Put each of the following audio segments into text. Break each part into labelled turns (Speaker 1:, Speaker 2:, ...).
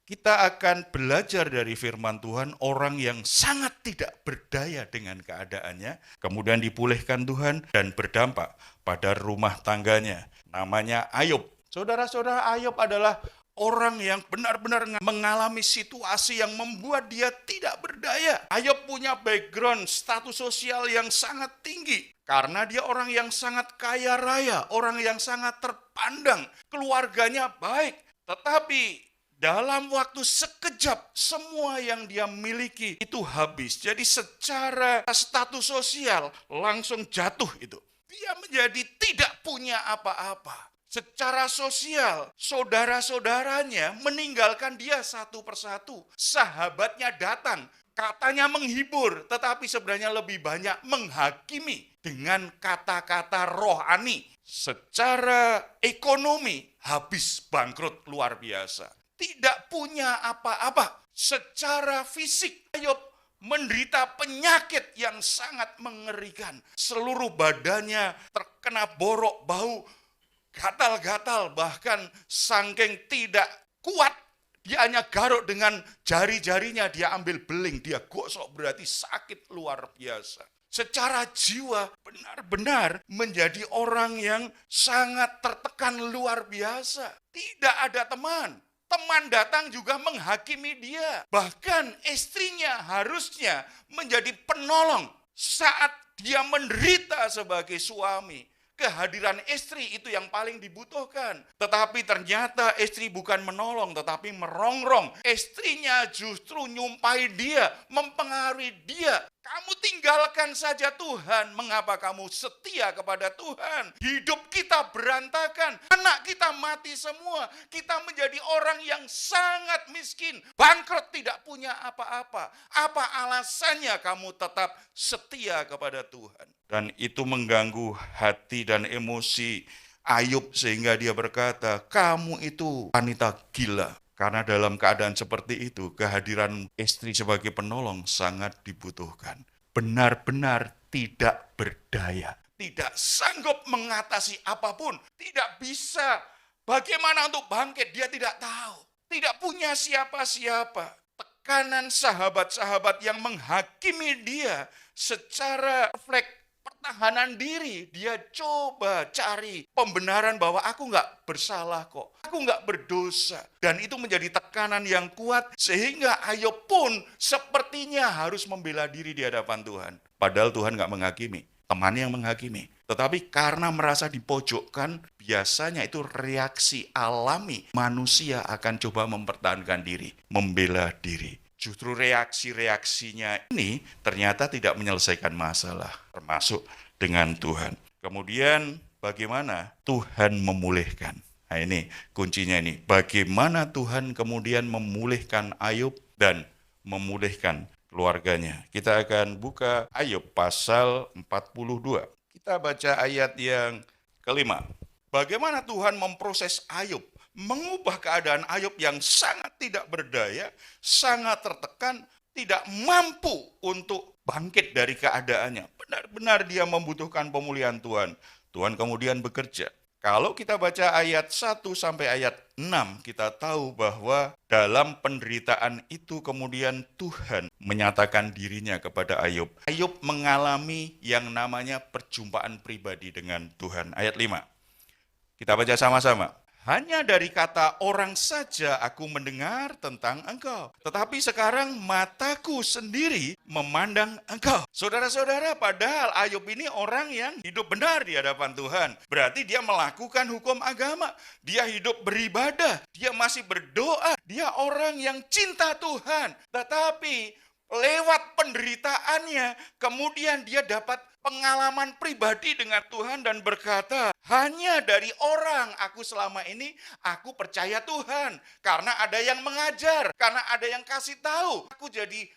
Speaker 1: kita akan belajar dari firman Tuhan orang yang sangat tidak berdaya dengan keadaannya, kemudian dipulihkan Tuhan dan berdampak pada rumah tangganya. Namanya Ayub. Saudara-saudara, Ayub adalah orang yang benar-benar mengalami situasi yang membuat dia tidak berdaya. Ayub punya background status sosial yang sangat tinggi. Karena dia orang yang sangat kaya raya, orang yang sangat terpandang, keluarganya baik. Tetapi dalam waktu sekejap, semua yang dia miliki itu habis. Jadi secara status sosial langsung jatuh itu. Dia menjadi tidak punya apa-apa. Secara sosial, saudara-saudaranya meninggalkan dia satu persatu. Sahabatnya datang, katanya menghibur, tetapi sebenarnya lebih banyak menghakimi dengan kata-kata rohani. Secara ekonomi, habis bangkrut luar biasa. Tidak punya apa-apa. Secara fisik, Ayub menderita penyakit yang sangat mengerikan. Seluruh badannya terkena borok, bau, gatal-gatal, bahkan saking tidak kuat, dia hanya garuk dengan jari-jarinya, dia ambil beling, dia gosok, berarti sakit luar biasa. Secara jiwa benar-benar menjadi orang yang sangat tertekan luar biasa. Tidak ada teman. Teman datang juga menghakimi dia. Bahkan istrinya harusnya menjadi penolong saat dia menderita sebagai suami. Kehadiran istri itu yang paling dibutuhkan. Tetapi ternyata istri bukan menolong, tetapi merongrong. Istrinya justru nyumpahi dia, mempengaruhi dia. Kamu tinggalkan saja Tuhan. Mengapa kamu setia kepada Tuhan? Hidup kita berantakan. Anak kita mati semua. Kita menjadi orang yang sangat miskin. Bangkrut, tidak punya apa-apa. Apa alasannya kamu tetap setia kepada Tuhan? Dan itu mengganggu hati dan emosi Ayub sehingga dia berkata, kamu itu wanita gila. Karena dalam keadaan seperti itu, kehadiran istri sebagai penolong sangat dibutuhkan. Benar-benar tidak berdaya. Tidak sanggup mengatasi apapun. Tidak bisa. Bagaimana untuk bangkit? Dia tidak tahu. Tidak punya siapa-siapa. Tekanan sahabat-sahabat yang menghakimi dia secara refleks pertahanan diri, dia coba cari pembenaran bahwa aku nggak bersalah kok, aku nggak berdosa. Dan itu menjadi tekanan yang kuat sehingga Ayub pun sepertinya harus membela diri di hadapan Tuhan. Padahal Tuhan nggak menghakimi, temannya yang menghakimi. Tetapi karena merasa dipojokkan, biasanya itu reaksi alami manusia akan coba mempertahankan diri, membela diri. Justru reaksi-reaksinya ini ternyata tidak menyelesaikan masalah, termasuk dengan Tuhan. Kemudian bagaimana Tuhan memulihkan? Nah ini kuncinya ini. Bagaimana Tuhan kemudian memulihkan Ayub dan memulihkan keluarganya. Kita akan buka Ayub pasal 42. Kita baca ayat yang kelima. Bagaimana Tuhan memproses Ayub? Mengubah keadaan Ayub yang sangat tidak berdaya, sangat tertekan, tidak mampu untuk bangkit dari keadaannya. Benar-benar dia membutuhkan pemulihan Tuhan. Tuhan kemudian bekerja. Kalau kita baca ayat 1 sampai ayat 6, kita tahu bahwa dalam penderitaan itu kemudian Tuhan menyatakan dirinya kepada Ayub. Ayub mengalami yang namanya perjumpaan pribadi dengan Tuhan. Ayat 5. Kita baca sama-sama. Hanya dari kata orang saja aku mendengar tentang engkau. Tetapi sekarang mataku sendiri memandang engkau. Saudara-saudara, padahal Ayub ini orang yang hidup benar di hadapan Tuhan. Berarti dia melakukan hukum agama. Dia hidup beribadah. Dia masih berdoa. Dia orang yang cinta Tuhan. Tetapi lewat penderitaannya, kemudian dia dapat pengalaman pribadi dengan Tuhan dan berkata, hanya dari orang aku selama ini, aku percaya Tuhan. Karena ada yang mengajar, karena ada yang kasih tahu. Aku jadi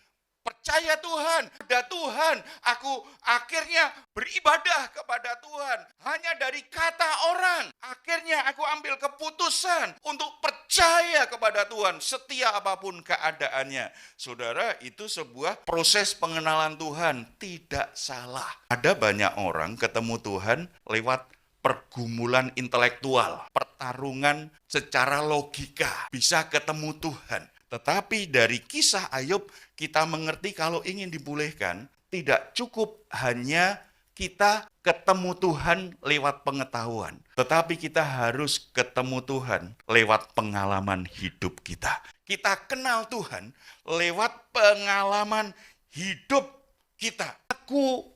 Speaker 1: percaya Tuhan, ada Tuhan. Aku akhirnya beribadah kepada Tuhan. Hanya dari kata orang, akhirnya aku ambil keputusan untuk percaya kepada Tuhan, setia apapun keadaannya. Saudara, itu sebuah proses pengenalan Tuhan, tidak salah. Ada banyak orang ketemu Tuhan lewat pergumulan intelektual, pertarungan secara logika, bisa ketemu Tuhan. Tetapi dari kisah Ayub kita mengerti kalau ingin dipulihkan, tidak cukup hanya kita ketemu Tuhan lewat pengetahuan. Tetapi kita harus ketemu Tuhan lewat pengalaman hidup kita. Kita kenal Tuhan lewat pengalaman hidup kita. Aku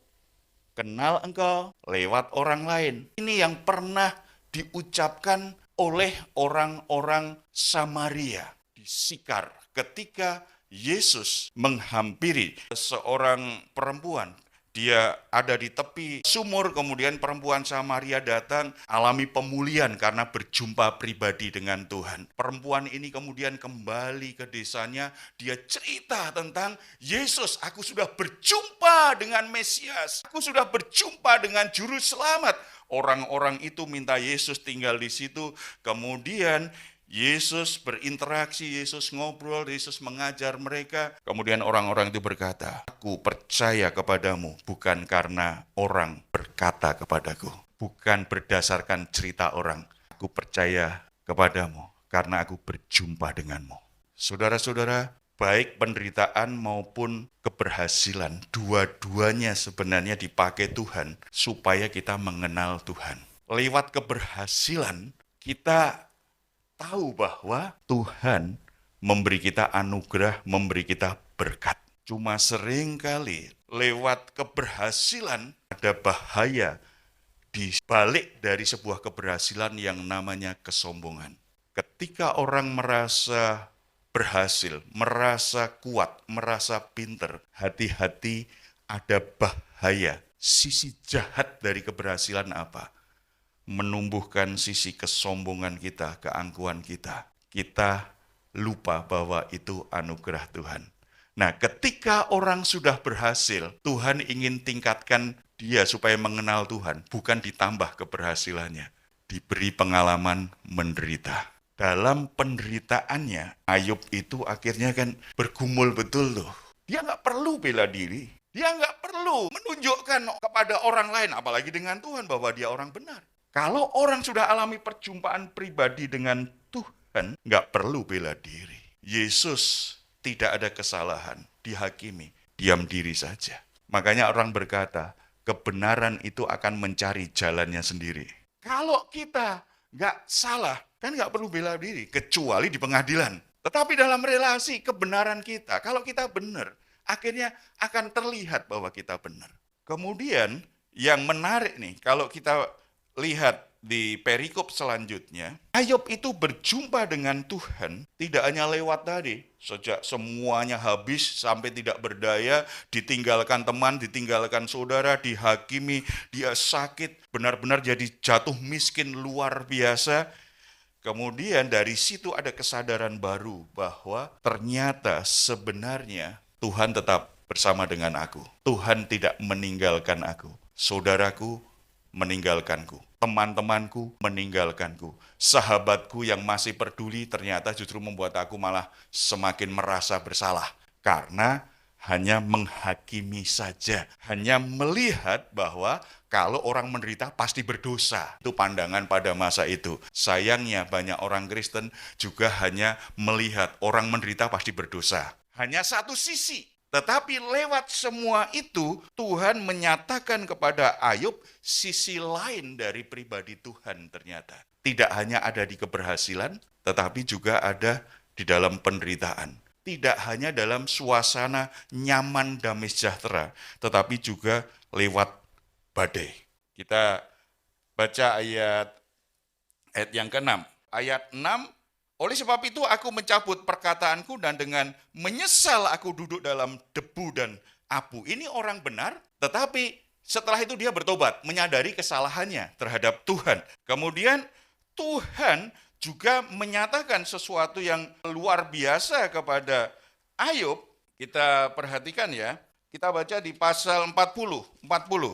Speaker 1: kenal engkau lewat orang lain. Ini yang pernah diucapkan oleh orang-orang Samaria di Sikar ketika Yesus menghampiri seorang perempuan. Dia ada di tepi sumur, kemudian perempuan Samaria datang, alami pemulihan karena berjumpa pribadi dengan Tuhan. Perempuan ini kemudian kembali ke desanya, dia cerita tentang Yesus, aku sudah berjumpa dengan Mesias, aku sudah berjumpa dengan Juru Selamat. Orang-orang itu minta Yesus tinggal di situ, kemudian Yesus berinteraksi, Yesus ngobrol, Yesus mengajar mereka. Kemudian orang-orang itu berkata, aku percaya kepadamu bukan karena orang berkata kepadaku. Bukan berdasarkan cerita orang. Aku percaya kepadamu karena aku berjumpa denganmu. Saudara-saudara, baik penderitaan maupun keberhasilan, dua-duanya sebenarnya dipakai Tuhan supaya kita mengenal Tuhan. Lewat keberhasilan, kita tahu bahwa Tuhan memberi kita anugerah, memberi kita berkat. Cuma seringkali lewat keberhasilan ada bahaya di balik dari sebuah keberhasilan yang namanya kesombongan. Ketika orang merasa berhasil, merasa kuat, merasa pinter, hati-hati ada bahaya. Sisi jahat dari keberhasilan apa? Menumbuhkan sisi kesombongan kita, keangkuhan kita. Kita lupa bahwa itu anugerah Tuhan. Nah, ketika orang sudah berhasil, Tuhan ingin tingkatkan dia supaya mengenal Tuhan, bukan ditambah keberhasilannya. Diberi pengalaman menderita. Dalam penderitaannya, Ayub itu akhirnya kan bergumul betul loh. Dia nggak perlu bela diri. Dia nggak perlu menunjukkan kepada orang lain, apalagi dengan Tuhan, bahwa dia orang benar. Kalau orang sudah alami perjumpaan pribadi dengan Tuhan, nggak perlu bela diri. Yesus tidak ada kesalahan, dihakimi, diam diri saja. Makanya orang berkata, kebenaran itu akan mencari jalannya sendiri. Kalau kita nggak salah, kan nggak perlu bela diri, kecuali di pengadilan. Tetapi dalam relasi kebenaran kita, kalau kita benar, akhirnya akan terlihat bahwa kita benar. Kemudian yang menarik nih, kalau kita lihat di perikop selanjutnya, Ayub itu berjumpa dengan Tuhan tidak hanya lewat tadi, sejak semuanya habis sampai tidak berdaya, ditinggalkan teman, ditinggalkan saudara, dihakimi, dia sakit, benar-benar jadi jatuh miskin luar biasa. Kemudian dari situ ada kesadaran baru bahwa ternyata sebenarnya Tuhan tetap bersama dengan aku. Tuhan tidak meninggalkan aku. Saudaraku meninggalkanku, teman-temanku meninggalkanku, sahabatku yang masih peduli ternyata justru membuat aku malah semakin merasa bersalah. Karena hanya menghakimi saja, hanya melihat bahwa kalau orang menderita pasti berdosa. Itu pandangan pada masa itu. Sayangnya banyak orang Kristen juga hanya melihat orang menderita pasti berdosa. Hanya satu sisi. Tetapi lewat semua itu, Tuhan menyatakan kepada Ayub sisi lain dari pribadi Tuhan ternyata. Tidak hanya ada di keberhasilan, tetapi juga ada di dalam penderitaan. Tidak hanya dalam suasana nyaman damai sejahtera, tetapi juga lewat badai. Kita baca ayat yang ke-6. Ayat 6, oleh sebab itu aku mencabut perkataanku dan dengan menyesal aku duduk dalam debu dan abu. Ini orang benar, tetapi setelah itu dia bertobat, menyadari kesalahannya terhadap Tuhan. Kemudian Tuhan juga menyatakan sesuatu yang luar biasa kepada Ayub. Kita perhatikan ya, kita baca di pasal 40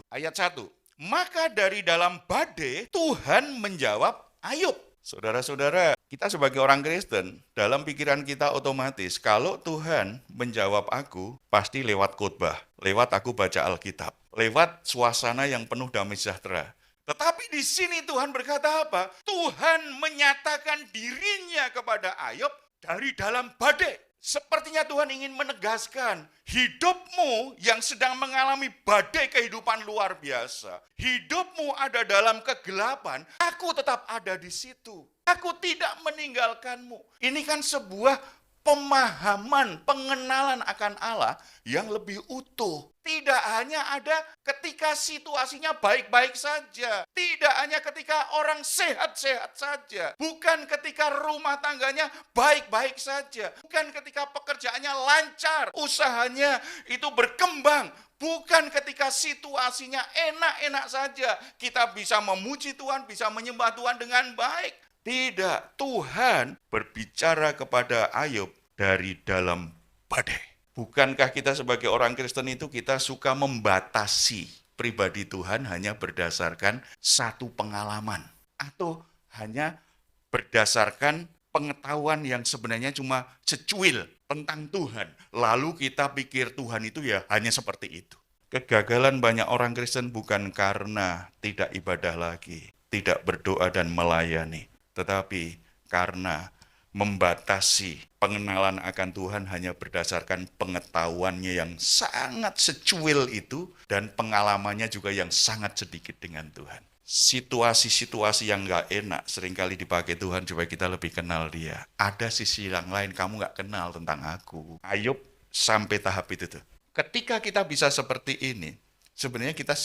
Speaker 1: ayat 1. Maka dari dalam badai Tuhan menjawab Ayub. Saudara-saudara, kita sebagai orang Kristen, dalam pikiran kita otomatis, kalau Tuhan menjawab aku, pasti lewat khotbah, lewat aku baca Alkitab, lewat suasana yang penuh damai sejahtera. Tetapi di sini Tuhan berkata apa? Tuhan menyatakan dirinya kepada Ayub dari dalam badai. Sepertinya Tuhan ingin menegaskan, hidupmu yang sedang mengalami badai kehidupan luar biasa, hidupmu ada dalam kegelapan, aku tetap ada di situ. Aku tidak meninggalkanmu. Ini kan sebuah pemahaman, pengenalan akan Allah yang lebih utuh. Tidak hanya ada ketika situasinya baik-baik saja. Tidak hanya ketika orang sehat-sehat saja. Bukan ketika rumah tangganya baik-baik saja. Bukan ketika pekerjaannya lancar, usahanya itu berkembang. Bukan ketika situasinya enak-enak saja. Kita bisa memuji Tuhan, bisa menyembah Tuhan dengan baik. Tidak, Tuhan berbicara kepada Ayub dari dalam badai. Bukankah kita sebagai orang Kristen itu kita suka membatasi pribadi Tuhan hanya berdasarkan satu pengalaman atau hanya berdasarkan pengetahuan yang sebenarnya cuma secuil tentang Tuhan. Lalu kita pikir Tuhan itu ya hanya seperti itu. Kegagalan banyak orang Kristen bukan karena tidak ibadah lagi, tidak berdoa dan melayani, tetapi karena membatasi pengenalan akan Tuhan hanya berdasarkan pengetahuannya yang sangat secuil itu dan pengalamannya juga yang sangat sedikit dengan Tuhan. Situasi-situasi yang gak enak seringkali dipakai Tuhan supaya kita lebih kenal Dia. Ada sisi yang lain kamu gak kenal tentang aku. Ayub sampai tahap itu tuh. Ketika kita bisa seperti ini, sebenarnya kita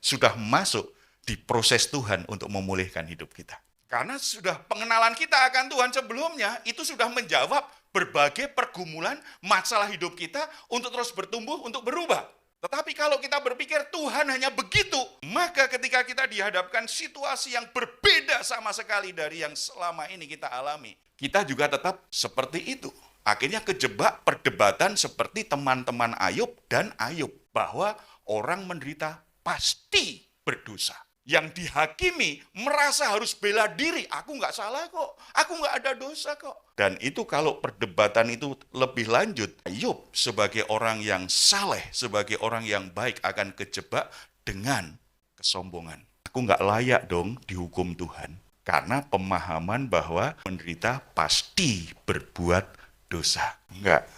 Speaker 1: sudah masuk di proses Tuhan untuk memulihkan hidup kita. Karena sudah pengenalan kita akan Tuhan sebelumnya, itu sudah menjawab berbagai pergumulan masalah hidup kita untuk terus bertumbuh, untuk berubah. Tetapi kalau kita berpikir Tuhan hanya begitu, maka ketika kita dihadapkan situasi yang berbeda sama sekali dari yang selama ini kita alami, kita juga tetap seperti itu. Akhirnya kejebak perdebatan seperti teman-teman Ayub dan Ayub, bahwa orang menderita pasti berdosa. Yang dihakimi merasa harus bela diri. Aku nggak salah kok. Aku nggak ada dosa kok. Dan itu kalau perdebatan itu lebih lanjut, Ayub sebagai orang yang saleh, sebagai orang yang baik akan kejebak dengan kesombongan. Aku nggak layak dong dihukum Tuhan. Karena pemahaman bahwa menderita pasti berbuat dosa. Enggak.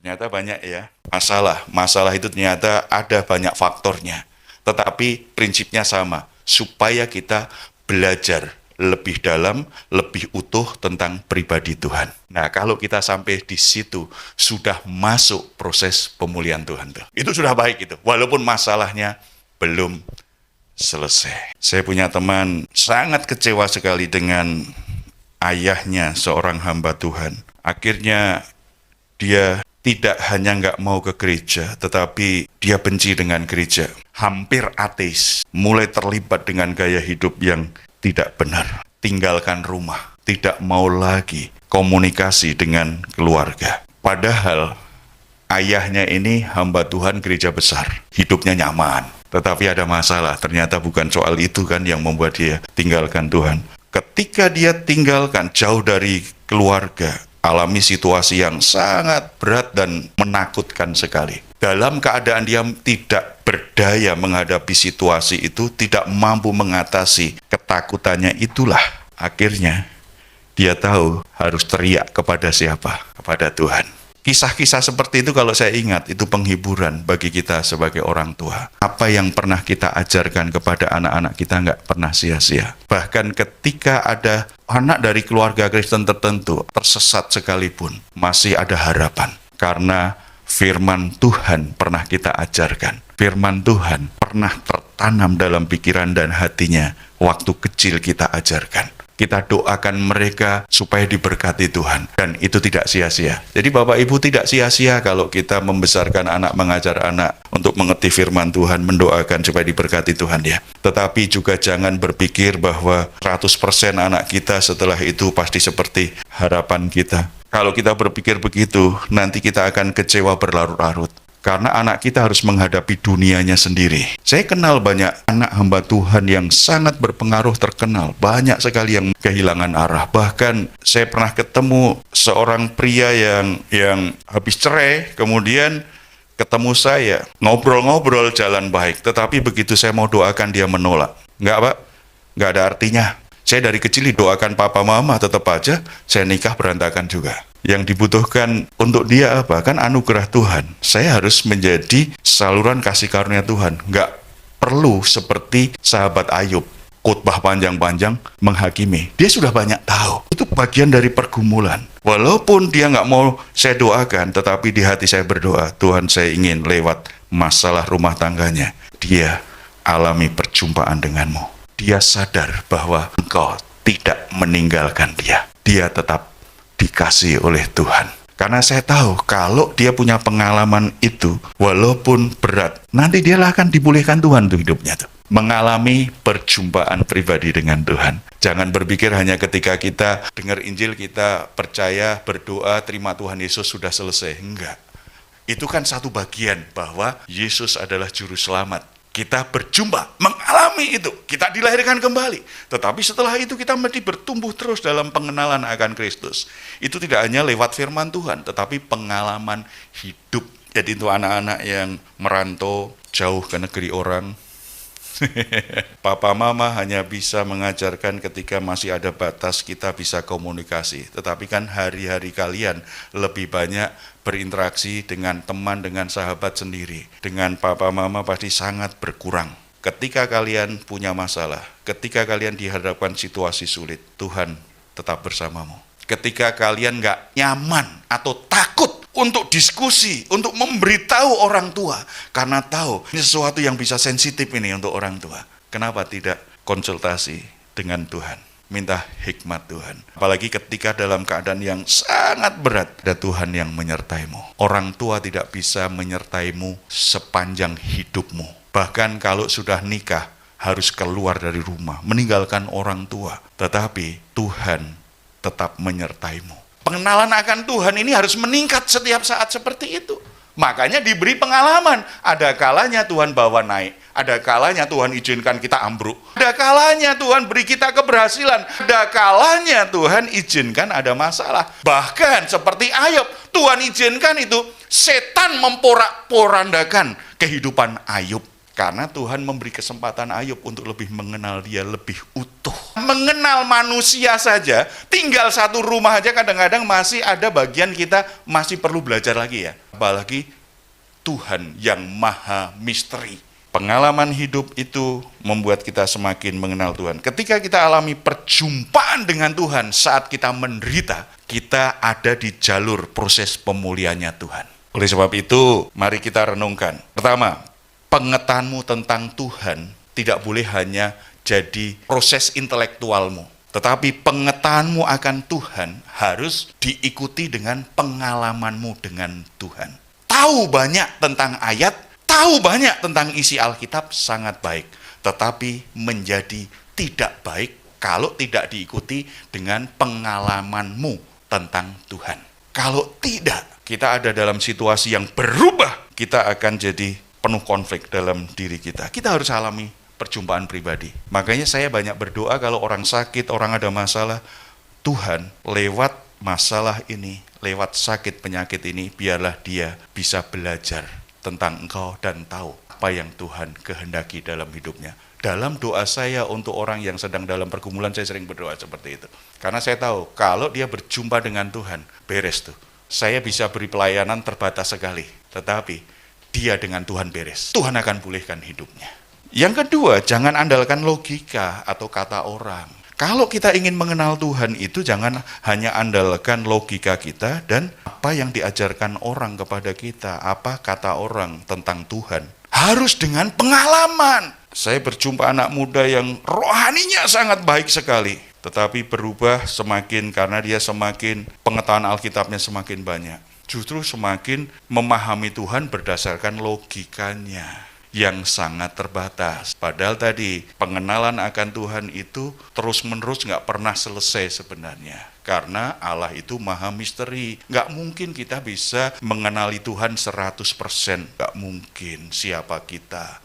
Speaker 1: Ternyata banyak ya. Masalah itu ternyata ada banyak faktornya. Tetapi prinsipnya sama. Supaya kita belajar lebih dalam, lebih utuh tentang pribadi Tuhan. Nah, kalau kita sampai di situ, sudah masuk proses pemulihan Tuhan. Itu sudah baik itu, walaupun masalahnya belum selesai. Saya punya teman sangat kecewa sekali dengan ayahnya, seorang hamba Tuhan. Akhirnya dia tidak hanya nggak mau ke gereja, tetapi dia benci dengan gereja. Hampir ateis, mulai terlibat dengan gaya hidup yang tidak benar. Tinggalkan rumah, tidak mau lagi komunikasi dengan keluarga. Padahal ayahnya ini hamba Tuhan gereja besar, hidupnya nyaman. Tetapi ada masalah, ternyata bukan soal itu kan yang membuat dia tinggalkan Tuhan. Ketika dia tinggalkan jauh dari keluarga, alami situasi yang sangat berat dan menakutkan sekali. Dalam keadaan dia tidak berdaya menghadapi situasi itu, tidak mampu mengatasi ketakutannya, itulah akhirnya dia tahu harus teriak kepada siapa? Kepada Tuhan. Kisah-kisah seperti itu kalau saya ingat, itu penghiburan bagi kita sebagai orang tua. Apa yang pernah kita ajarkan kepada anak-anak kita nggak pernah sia-sia. Bahkan ketika ada anak dari keluarga Kristen tertentu tersesat sekalipun, masih ada harapan. Karena firman Tuhan pernah kita ajarkan. Firman Tuhan pernah tertanam dalam pikiran dan hatinya waktu kecil kita ajarkan. Kita doakan mereka supaya diberkati Tuhan. Dan itu tidak sia-sia. Jadi Bapak Ibu tidak sia-sia kalau kita membesarkan anak, mengajar anak untuk mengerti firman Tuhan, mendoakan supaya diberkati Tuhan ya. Tetapi juga jangan berpikir bahwa 100% anak kita setelah itu pasti seperti harapan kita. Kalau kita berpikir begitu, nanti kita akan kecewa berlarut-larut. Karena anak kita harus menghadapi dunianya sendiri. Saya kenal banyak anak hamba Tuhan yang sangat berpengaruh, terkenal. Banyak sekali yang kehilangan arah. Bahkan saya pernah ketemu seorang pria yang habis cerai, kemudian ketemu saya. Ngobrol-ngobrol jalan baik. Tetapi begitu saya mau doakan, dia menolak. Enggak Pak, nggak ada artinya. Saya dari kecil didoakan papa mama, tetap aja saya nikah berantakan juga. Yang dibutuhkan untuk dia apa? Kan anugerah Tuhan. Saya harus menjadi saluran kasih karunia Tuhan. Nggak perlu seperti sahabat Ayub, khotbah panjang-panjang menghakimi. Dia sudah banyak tahu. Itu bagian dari pergumulan. Walaupun dia nggak mau saya doakan, tetapi di hati saya berdoa, Tuhan, saya ingin lewat masalah rumah tangganya, dia alami perjumpaan denganmu. Dia sadar bahwa engkau tidak meninggalkan dia. Dia tetap dikasihi oleh Tuhan. Karena saya tahu kalau dia punya pengalaman itu, walaupun berat, nanti dia akan dipulihkan Tuhan untuk hidupnya tuh. Mengalami perjumpaan pribadi dengan Tuhan. Jangan berpikir hanya ketika kita dengar Injil, kita percaya, berdoa, terima Tuhan Yesus, sudah selesai. Enggak. Itu kan satu bagian bahwa Yesus adalah juru selamat. Kita berjumpa, mengalami itu, kita dilahirkan kembali. Tetapi setelah itu kita mesti bertumbuh terus dalam pengenalan akan Kristus. Itu tidak hanya lewat firman Tuhan, tetapi pengalaman hidup. Jadi itu anak-anak yang merantau jauh ke negeri orang, papa mama hanya bisa mengajarkan ketika masih ada batas kita bisa komunikasi. Tetapi kan hari-hari kalian lebih banyak berinteraksi dengan teman, dengan sahabat sendiri. Dengan papa mama pasti sangat berkurang. Ketika kalian punya masalah, ketika kalian dihadapkan situasi sulit, Tuhan tetap bersamamu. Ketika kalian gak nyaman atau takut untuk diskusi, untuk memberitahu orang tua, karena tahu ini sesuatu yang bisa sensitif ini untuk orang tua. Kenapa tidak konsultasi dengan Tuhan? Minta hikmat Tuhan. Apalagi ketika dalam keadaan yang sangat berat, ada Tuhan yang menyertaimu. Orang tua tidak bisa menyertaimu sepanjang hidupmu. Bahkan kalau sudah nikah, harus keluar dari rumah, meninggalkan orang tua. Tetapi Tuhan tetap menyertaimu. Pengenalan akan Tuhan ini harus meningkat setiap saat seperti itu. Makanya diberi pengalaman. Ada kalanya Tuhan bawa naik. Ada kalanya Tuhan izinkan kita ambruk. Ada kalanya Tuhan beri kita keberhasilan. Ada kalanya Tuhan izinkan ada masalah. Bahkan seperti Ayub, Tuhan izinkan itu setan memporak-porandakan kehidupan Ayub. Karena Tuhan memberi kesempatan Ayub untuk lebih mengenal dia lebih utuh. Mengenal manusia saja, tinggal satu rumah aja kadang-kadang masih ada bagian kita masih perlu belajar lagi ya. Apalagi Tuhan yang maha misteri. Pengalaman hidup itu membuat kita semakin mengenal Tuhan. Ketika kita alami perjumpaan dengan Tuhan saat kita menderita, kita ada di jalur proses pemulihannya Tuhan. Oleh sebab itu, mari kita renungkan. Pertama, pengetahuanmu tentang Tuhan tidak boleh hanya jadi proses intelektualmu. Tetapi pengetahuanmu akan Tuhan harus diikuti dengan pengalamanmu dengan Tuhan. Tahu banyak tentang ayat, tahu banyak tentang isi Alkitab sangat baik. Tetapi menjadi tidak baik kalau tidak diikuti dengan pengalamanmu tentang Tuhan. Kalau tidak, kita ada dalam situasi yang berubah, kita akan jadi penuh konflik dalam diri kita. Kita harus alami perjumpaan pribadi. Makanya saya banyak berdoa kalau orang sakit, orang ada masalah, Tuhan lewat masalah ini, lewat sakit penyakit ini, biarlah dia bisa belajar tentang Engkau dan tahu apa yang Tuhan kehendaki dalam hidupnya. Dalam doa saya untuk orang yang sedang dalam pergumulan, saya sering berdoa seperti itu. Karena saya tahu kalau dia berjumpa dengan Tuhan, beres tuh. Saya bisa beri pelayanan terbatas sekali, tetapi dia dengan Tuhan beres. Tuhan akan pulihkan hidupnya. Yang kedua, jangan andalkan logika atau kata orang. Kalau kita ingin mengenal Tuhan itu jangan hanya andalkan logika kita dan apa yang diajarkan orang kepada kita, apa kata orang tentang Tuhan. Harus dengan pengalaman. Saya berjumpa anak muda yang rohaninya sangat baik sekali, tetapi berubah semakin karena dia semakin pengetahuan Alkitabnya semakin banyak. Justru semakin memahami Tuhan berdasarkan logikanya yang sangat terbatas. Padahal tadi pengenalan akan Tuhan itu terus-menerus gak pernah selesai sebenarnya. Karena Allah itu maha misteri. Gak mungkin kita bisa mengenali Tuhan 100%. Gak mungkin. Siapa kita?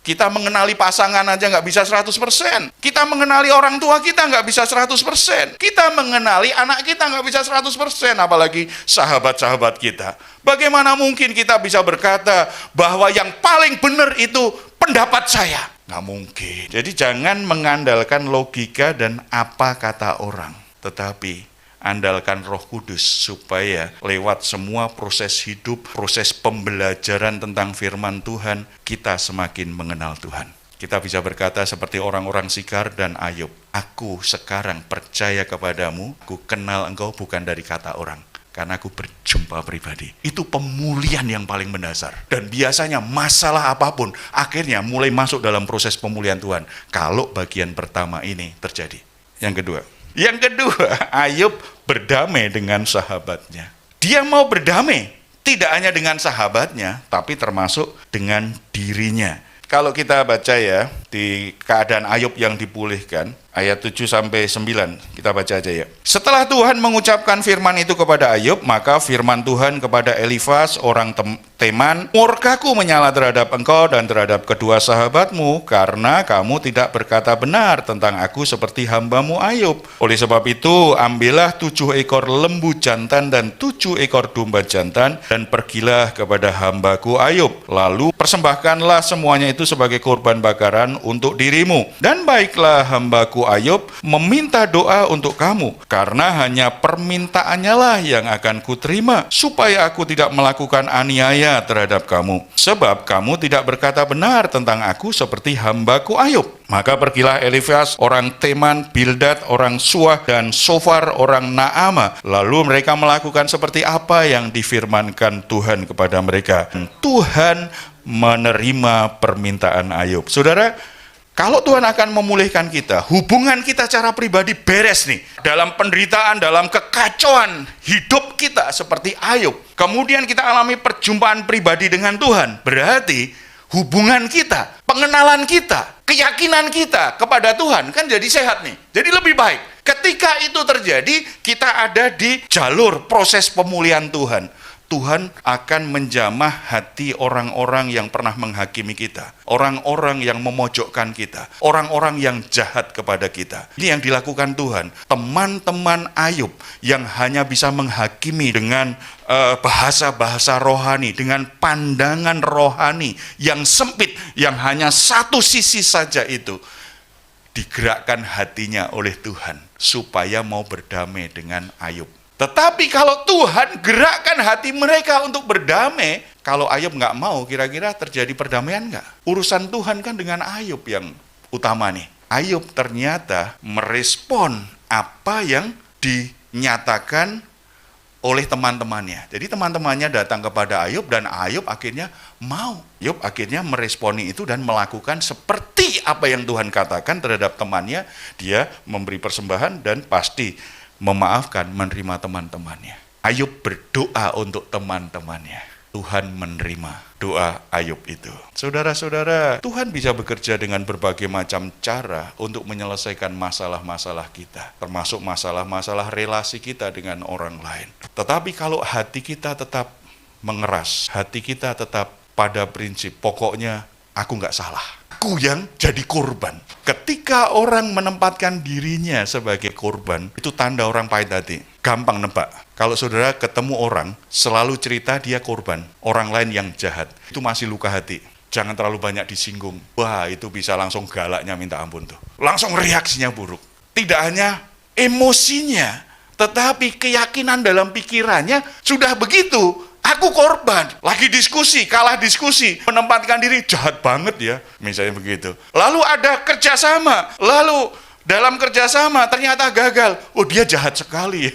Speaker 1: Kita mengenali pasangan aja nggak bisa 100%. Kita mengenali orang tua kita nggak bisa 100%. Kita mengenali anak kita nggak bisa 100%. Apalagi sahabat-sahabat kita. Bagaimana mungkin kita bisa berkata bahwa yang paling benar itu pendapat saya. Nggak mungkin. Jadi jangan mengandalkan logika dan apa kata orang, tetapi andalkan Roh Kudus supaya lewat semua proses hidup, proses pembelajaran tentang firman Tuhan, kita semakin mengenal Tuhan. Kita bisa berkata seperti orang-orang Sikar dan Ayub, aku sekarang percaya kepadamu, aku kenal engkau bukan dari kata orang, karena aku berjumpa pribadi. Itu pemulihan yang paling mendasar. Dan biasanya masalah apapun akhirnya mulai masuk dalam proses pemulihan Tuhan kalau bagian pertama ini terjadi. Yang kedua, Ayub berdamai dengan sahabatnya. Dia mau berdamai, tidak hanya dengan sahabatnya, tapi termasuk dengan dirinya. Kalau kita baca ya, di keadaan Ayub yang dipulihkan, ayat 7-9, kita baca aja ya. Setelah Tuhan mengucapkan firman itu kepada Ayub, maka firman Tuhan kepada Elifas, orang Teman, murkaku menyala terhadap engkau dan terhadap kedua sahabatmu, karena kamu tidak berkata benar tentang aku seperti hambamu Ayub. Oleh sebab itu, ambillah 7 ekor lembu jantan dan 7 ekor domba jantan, dan pergilah kepada hambaku Ayub. Lalu persembahkanlah semuanya itu sebagai korban bakaran untuk dirimu. Dan baiklah hambaku Ayub meminta doa untuk kamu, karena hanya permintaannya lah yang akan kuterima, supaya aku tidak melakukan aniaya terhadap kamu, sebab kamu tidak berkata benar tentang aku seperti hambaku Ayub. Maka pergilah Elifas orang Teman, Bildad orang Suah, dan Sofar orang Naama. Lalu mereka melakukan seperti apa yang difirmankan Tuhan kepada mereka. Tuhan menerima permintaan Ayub. Saudara, kalau Tuhan akan memulihkan kita, hubungan kita secara pribadi beres nih. Dalam penderitaan, dalam kekacauan hidup kita seperti Ayub. Kemudian kita alami perjumpaan pribadi dengan Tuhan. Berarti hubungan kita, pengenalan kita, keyakinan kita kepada Tuhan kan jadi sehat nih. Jadi lebih baik. Ketika itu terjadi, kita ada di jalur proses pemulihan Tuhan. Tuhan akan menjamah hati orang-orang yang pernah menghakimi kita, orang-orang yang memojokkan kita, orang-orang yang jahat kepada kita. Ini yang dilakukan Tuhan. Teman-teman Ayub yang hanya bisa menghakimi dengan bahasa-bahasa rohani, dengan pandangan rohani yang sempit, yang hanya satu sisi saja itu, digerakkan hatinya oleh Tuhan supaya mau berdamai dengan Ayub. Tetapi kalau Tuhan gerakkan hati mereka untuk berdamai, kalau Ayub nggak mau, kira-kira terjadi perdamaian nggak? Urusan Tuhan kan dengan Ayub yang utama nih. Ayub ternyata merespon apa yang dinyatakan oleh teman-temannya. Jadi teman-temannya datang kepada Ayub dan Ayub akhirnya mau. Ayub akhirnya meresponi itu dan melakukan seperti apa yang Tuhan katakan terhadap temannya. Dia memberi persembahan dan pasti memaafkan, menerima teman-temannya. Ayub berdoa untuk teman-temannya. Tuhan menerima doa Ayub itu. Saudara-saudara, Tuhan bisa bekerja dengan berbagai macam cara untuk menyelesaikan masalah-masalah kita, termasuk masalah-masalah relasi kita dengan orang lain. Tetapi kalau hati kita tetap mengeras, hati kita tetap pada prinsip, pokoknya aku nggak salah, aku yang jadi korban. Ketika orang menempatkan dirinya sebagai korban, itu tanda orang pahit hati. Gampang nebak. Kalau saudara ketemu orang, selalu cerita dia korban, orang lain yang jahat, itu masih luka hati. Jangan terlalu banyak disinggung. Wah, itu bisa langsung galaknya minta ampun tuh. Langsung reaksinya buruk. Tidak hanya emosinya, tetapi keyakinan dalam pikirannya sudah begitu. Aku korban, lagi diskusi, kalah diskusi, menempatkan diri, jahat banget ya, misalnya begitu. Lalu ada kerjasama, lalu dalam kerjasama ternyata gagal. Oh, dia jahat sekali.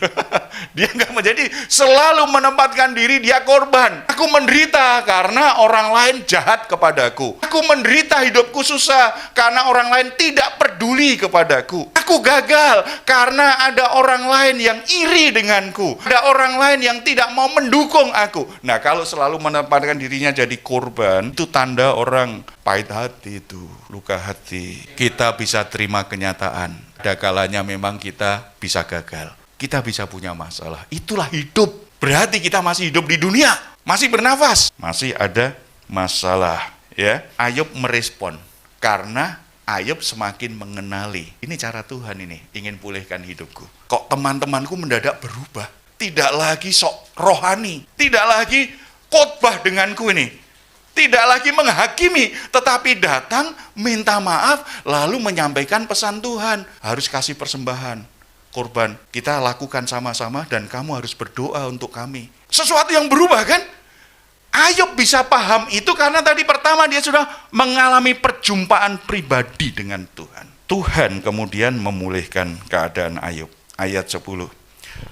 Speaker 1: Dia nggak menjadi, selalu menempatkan diri dia korban. Aku menderita karena orang lain jahat kepadaku. Aku menderita, hidupku susah karena orang lain tidak peduli kepadaku. Aku gagal karena ada orang lain yang iri denganku. Ada orang lain yang tidak mau mendukung aku. Nah, kalau selalu menempatkan dirinya jadi korban, itu tanda orang pahit hati, itu luka hati. Kita bisa terima kenyataan. Ada kalanya memang kita bisa gagal. Kita bisa punya masalah. Itulah hidup. Berarti kita masih hidup di dunia, masih bernafas, masih ada masalah. Ya, Ayub merespon karena Ayub semakin mengenali. Ini cara Tuhan ini, ingin pulihkan hidupku. Kok teman-temanku mendadak berubah? Tidak lagi sok rohani, tidak lagi khotbah denganku ini. Tidak lagi menghakimi, tetapi datang, minta maaf, lalu menyampaikan pesan Tuhan. Harus kasih persembahan, korban. Kita lakukan sama-sama dan kamu harus berdoa untuk kami. Sesuatu yang berubah kan? Ayub bisa paham itu karena tadi pertama dia sudah mengalami perjumpaan pribadi dengan Tuhan. Tuhan kemudian memulihkan keadaan Ayub. Ayat 10.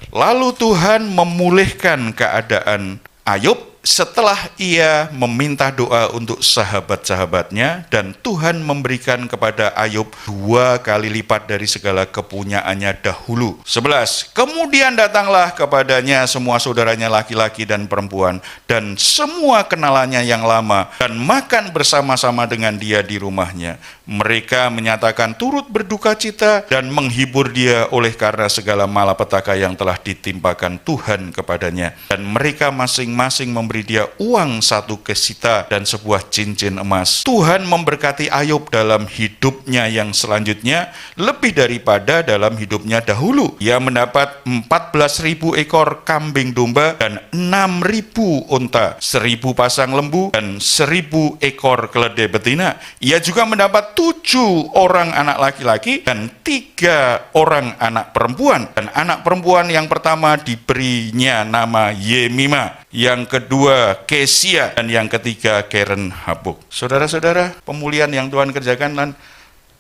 Speaker 1: Lalu Tuhan memulihkan keadaan Ayub setelah ia meminta doa untuk sahabat-sahabatnya, dan Tuhan memberikan kepada Ayub 2 kali lipat dari segala kepunyaannya dahulu. 11. Kemudian datanglah kepadanya semua saudaranya laki-laki dan perempuan dan semua kenalannya yang lama, dan makan bersama-sama dengan dia di rumahnya. Mereka menyatakan turut berduka cita dan menghibur dia oleh karena segala malapetaka yang telah ditimpakan Tuhan kepadanya. Dan mereka masing-masing memberi dia uang 1 kesita dan sebuah cincin emas. Tuhan memberkati Ayub dalam hidupnya yang selanjutnya lebih daripada dalam hidupnya dahulu. Ia mendapat 14.000 ekor kambing domba dan 6.000 unta, 1.000 pasang lembu dan 1.000 ekor keledai betina. Ia juga mendapat 7 orang anak laki-laki dan 3 orang anak perempuan. Dan anak perempuan yang pertama diberinya nama Yemima, yang kedua Kesia, dan yang ketiga Keren Habuk. Saudara-saudara, pemulihan yang Tuhan kerjakan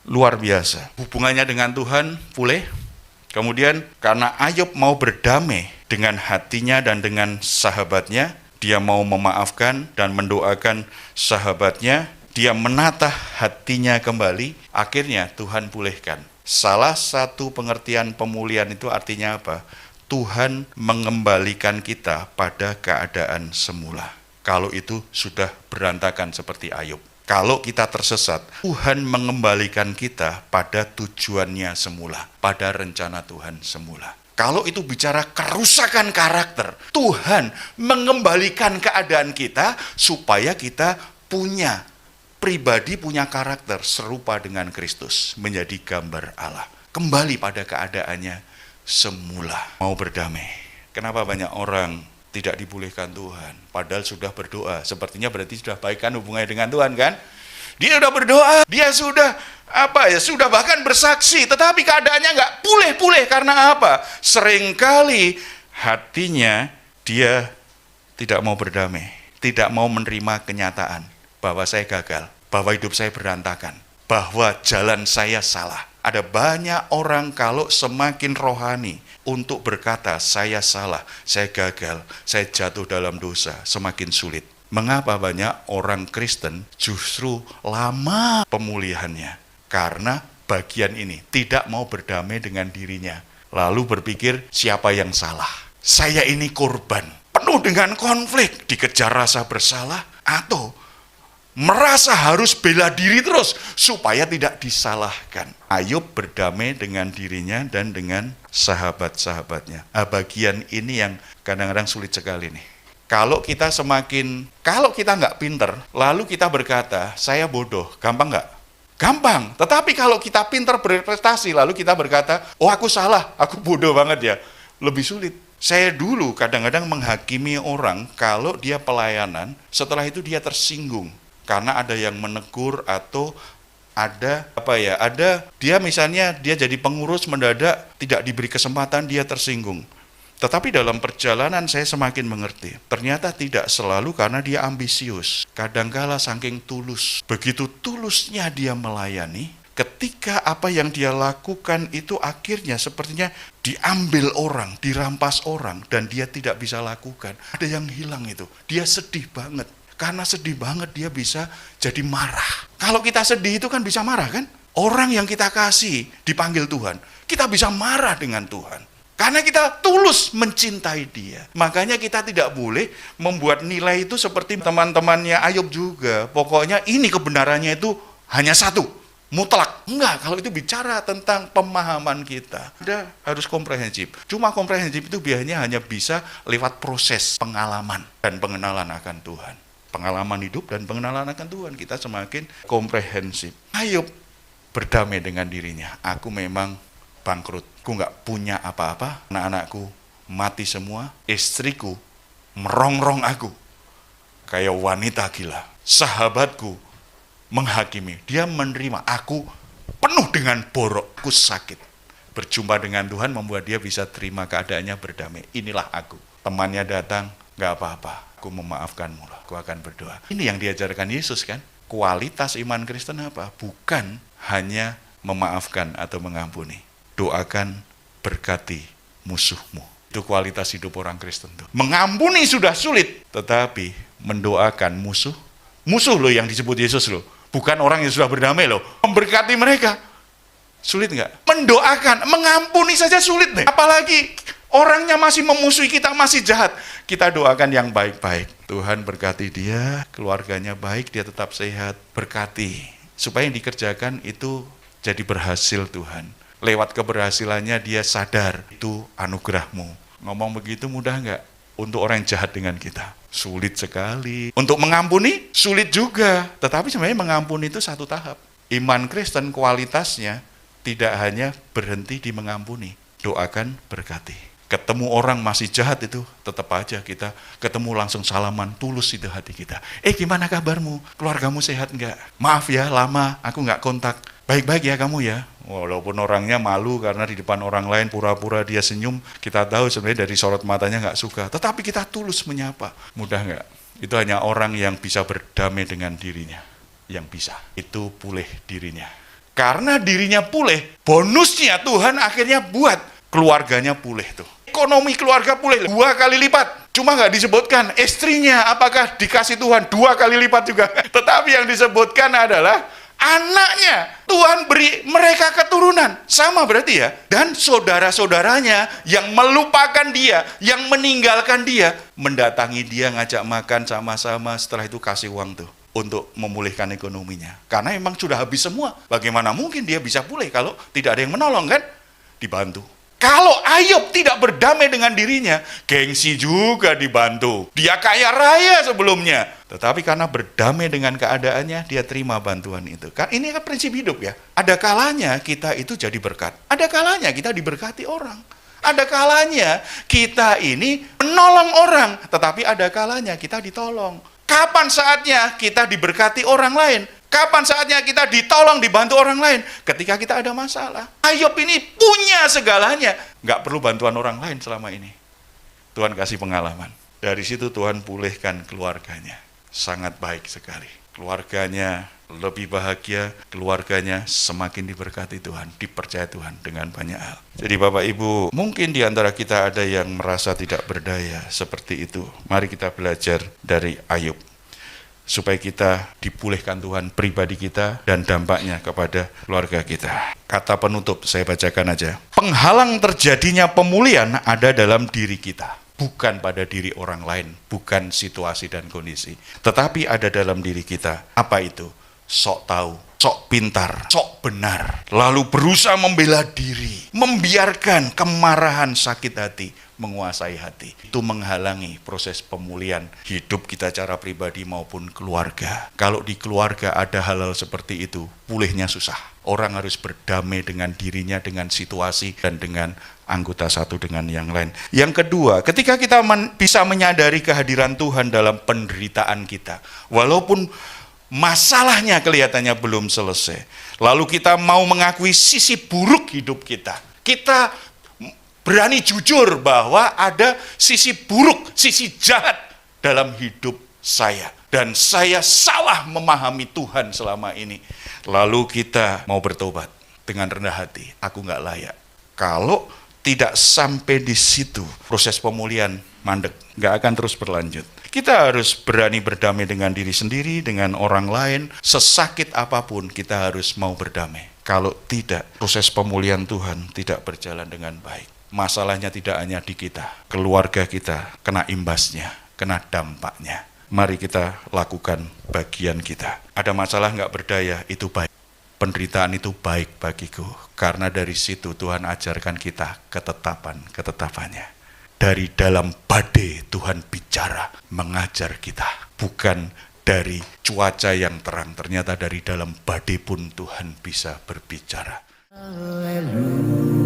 Speaker 1: luar biasa. Hubungannya dengan Tuhan pulih. Kemudian karena Ayub mau berdamai dengan hatinya dan dengan sahabatnya, dia mau memaafkan dan mendoakan sahabatnya, dia menata hatinya kembali, akhirnya Tuhan pulihkan. Salah satu pengertian pemulihan itu artinya apa? Tuhan mengembalikan kita pada keadaan semula. Kalau itu sudah berantakan seperti Ayub. Kalau kita tersesat, Tuhan mengembalikan kita pada tujuannya semula, pada rencana Tuhan semula. Kalau itu bicara kerusakan karakter, Tuhan mengembalikan keadaan kita supaya kita punya pribadi, punya karakter serupa dengan Kristus, menjadi gambar Allah. Kembali pada keadaannya semula, mau berdamai. Kenapa banyak orang tidak dipulihkan Tuhan, padahal sudah berdoa? Sepertinya berarti sudah baikkan hubungannya dengan Tuhan kan? Dia sudah berdoa, dia sudah sudah bahkan bersaksi, tetapi keadaannya nggak pulih-pulih karena apa? Seringkali hatinya dia tidak mau berdamai, tidak mau menerima kenyataan bahwa saya gagal, bahwa hidup saya berantakan, bahwa jalan saya salah. Ada banyak orang kalau semakin rohani untuk berkata saya salah, saya gagal, saya jatuh dalam dosa, semakin sulit. Mengapa banyak orang Kristen justru lama pemulihannya? Karena bagian ini tidak mau berdamai dengan dirinya, lalu berpikir siapa yang salah. Saya ini korban, penuh dengan konflik, dikejar rasa bersalah, atau merasa harus bela diri terus supaya tidak disalahkan. Ayub berdamai dengan dirinya dan dengan sahabat-sahabatnya. Bagian ini yang kadang-kadang sulit sekali nih. Kalau kita nggak pinter, lalu kita berkata, saya bodoh, gampang nggak? Gampang. Tetapi kalau kita pinter berprestasi, lalu kita berkata, oh aku salah, aku bodoh banget ya, lebih sulit. Saya dulu kadang-kadang menghakimi orang kalau dia pelayanan, setelah itu dia tersinggung. Karena ada yang menegur atau ada dia misalnya dia jadi pengurus mendadak tidak diberi kesempatan, dia tersinggung. Tetapi dalam perjalanan saya semakin mengerti, ternyata tidak selalu karena dia ambisius. Kadangkala saking tulus, begitu tulusnya dia melayani, ketika apa yang dia lakukan itu akhirnya sepertinya diambil orang, dirampas orang, dan dia tidak bisa lakukan. Ada yang hilang itu, dia sedih banget. Karena sedih banget dia bisa jadi marah. Kalau kita sedih itu kan bisa marah kan? Orang yang kita kasih dipanggil Tuhan, kita bisa marah dengan Tuhan. Karena kita tulus mencintai dia. Makanya kita tidak boleh membuat nilai itu seperti teman-temannya Ayub juga. Pokoknya ini kebenarannya itu hanya satu, mutlak. Enggak, kalau itu bicara tentang pemahaman kita. Harus komprehensif. Cuma komprehensif itu biasanya hanya bisa lewat proses pengalaman dan pengenalan akan Tuhan. Pengalaman hidup dan pengenalan akan Tuhan, kita semakin komprehensif. Ayub berdamai dengan dirinya. Aku memang bangkrut, aku nggak punya apa-apa, anak-anakku mati semua, istriku merongrong aku. kayak wanita gila. Sahabatku menghakimi, dia menerima, aku penuh dengan borok, aku sakit. Berjumpa dengan Tuhan membuat dia bisa terima keadaannya, berdamai. Inilah aku. Temannya datang, gak apa-apa, aku memaafkanmu, aku akan berdoa. Ini yang diajarkan Yesus kan. Kualitas iman Kristen apa? Bukan hanya memaafkan atau mengampuni. Doakan, berkati musuhmu. Itu kualitas hidup orang Kristen tuh. Mengampuni sudah sulit, tetapi mendoakan musuh loh yang disebut Yesus loh. Bukan orang yang sudah berdamai loh. Memberkati mereka. Sulit nggak? Mendoakan, mengampuni saja sulit nih. Apalagi orangnya masih memusuhi kita, masih jahat. Kita doakan yang baik-baik. Tuhan berkati dia, keluarganya baik, dia tetap sehat. Berkati. Supaya yang dikerjakan itu jadi berhasil Tuhan. Lewat keberhasilannya dia sadar, itu anugerahmu. Ngomong begitu mudah nggak? Untuk orang yang jahat dengan kita. Sulit sekali. Untuk mengampuni, sulit juga. Tetapi sebenarnya mengampuni itu satu tahap. Iman Kristen kualitasnya tidak hanya berhenti di mengampuni. Doakan, berkati. Ketemu orang masih jahat itu, tetap aja kita ketemu langsung salaman, tulus itu hati kita. Gimana kabarmu? Keluargamu sehat nggak? Maaf ya, lama aku nggak kontak. Baik-baik ya kamu ya. Walaupun orangnya malu karena di depan orang lain pura-pura dia senyum, kita tahu sebenarnya dari sorot matanya nggak suka. Tetapi kita tulus menyapa. Mudah nggak? Itu hanya orang yang bisa berdamai dengan dirinya. Yang bisa. Itu pulih dirinya. Karena dirinya pulih, bonusnya Tuhan akhirnya buat keluarganya pulih tuh. Ekonomi keluarga pulih 2 kali lipat. Cuma nggak disebutkan istrinya apakah dikasih Tuhan 2 kali lipat juga. Tetapi yang disebutkan adalah anaknya. Tuhan beri mereka keturunan. Sama berarti ya. Dan saudara-saudaranya yang melupakan dia, yang meninggalkan dia, mendatangi dia, ngajak makan sama-sama, setelah itu kasih uang tuh untuk memulihkan ekonominya. Karena memang sudah habis semua. Bagaimana mungkin dia bisa pulih kalau tidak ada yang menolong kan? Dibantu. Kalau Ayub tidak berdamai dengan dirinya, gengsi juga dibantu. Dia kaya raya sebelumnya. Tetapi karena berdamai dengan keadaannya, dia terima bantuan itu. Kan ini kan prinsip hidup ya. Ada kalanya kita itu jadi berkat. Ada kalanya kita diberkati orang. Ada kalanya kita ini menolong orang. Tetapi ada kalanya kita ditolong. Kapan saatnya kita diberkati orang lain? Kapan saatnya kita ditolong, dibantu orang lain? Ketika kita ada masalah. Ayub ini punya segalanya. Nggak perlu bantuan orang lain selama ini. Tuhan kasih pengalaman. Dari situ Tuhan pulihkan keluarganya. Sangat baik sekali. Keluarganya lebih bahagia, keluarganya semakin diberkati Tuhan, dipercaya Tuhan dengan banyak hal. Jadi Bapak Ibu, mungkin di antara kita ada yang merasa tidak berdaya seperti itu. Mari kita belajar dari Ayub. Supaya kita dipulihkan Tuhan pribadi kita dan dampaknya kepada keluarga kita. Kata penutup, saya bacakan aja. Penghalang terjadinya pemulihan ada dalam diri kita. Bukan pada diri orang lain, bukan situasi dan kondisi. Tetapi ada dalam diri kita. Apa itu? Sok tahu, sok pintar, sok benar. Lalu berusaha membela diri. Membiarkan kemarahan sakit hati menguasai hati. Itu menghalangi proses pemulihan hidup kita secara pribadi maupun keluarga. Kalau di keluarga ada hal-hal seperti itu, pulihnya susah. Orang harus berdamai dengan dirinya, dengan situasi, dan dengan anggota satu dengan yang lain. Yang kedua, ketika kita bisa menyadari kehadiran Tuhan dalam penderitaan kita, walaupun masalahnya kelihatannya belum selesai, lalu kita mau mengakui sisi buruk hidup kita, kita berani jujur bahwa ada sisi buruk, sisi jahat dalam hidup saya. Dan saya salah memahami Tuhan selama ini. Lalu kita mau bertobat dengan rendah hati. Aku nggak layak. Kalau tidak sampai di situ, proses pemulihan mandek. Nggak akan terus berlanjut. Kita harus berani berdamai dengan diri sendiri, dengan orang lain. Sesakit apapun kita harus mau berdamai. Kalau tidak, proses pemulihan Tuhan tidak berjalan dengan baik. Masalahnya tidak hanya di kita, keluarga kita kena imbasnya, kena dampaknya. Mari kita lakukan bagian kita. Ada masalah nggak berdaya, itu baik. Penderitaan itu baik bagiku. Karena dari situ Tuhan ajarkan kita ketetapannya. Dari dalam badai Tuhan bicara, mengajar kita. Bukan dari cuaca yang terang, ternyata dari dalam badai pun Tuhan bisa berbicara. Haleluya.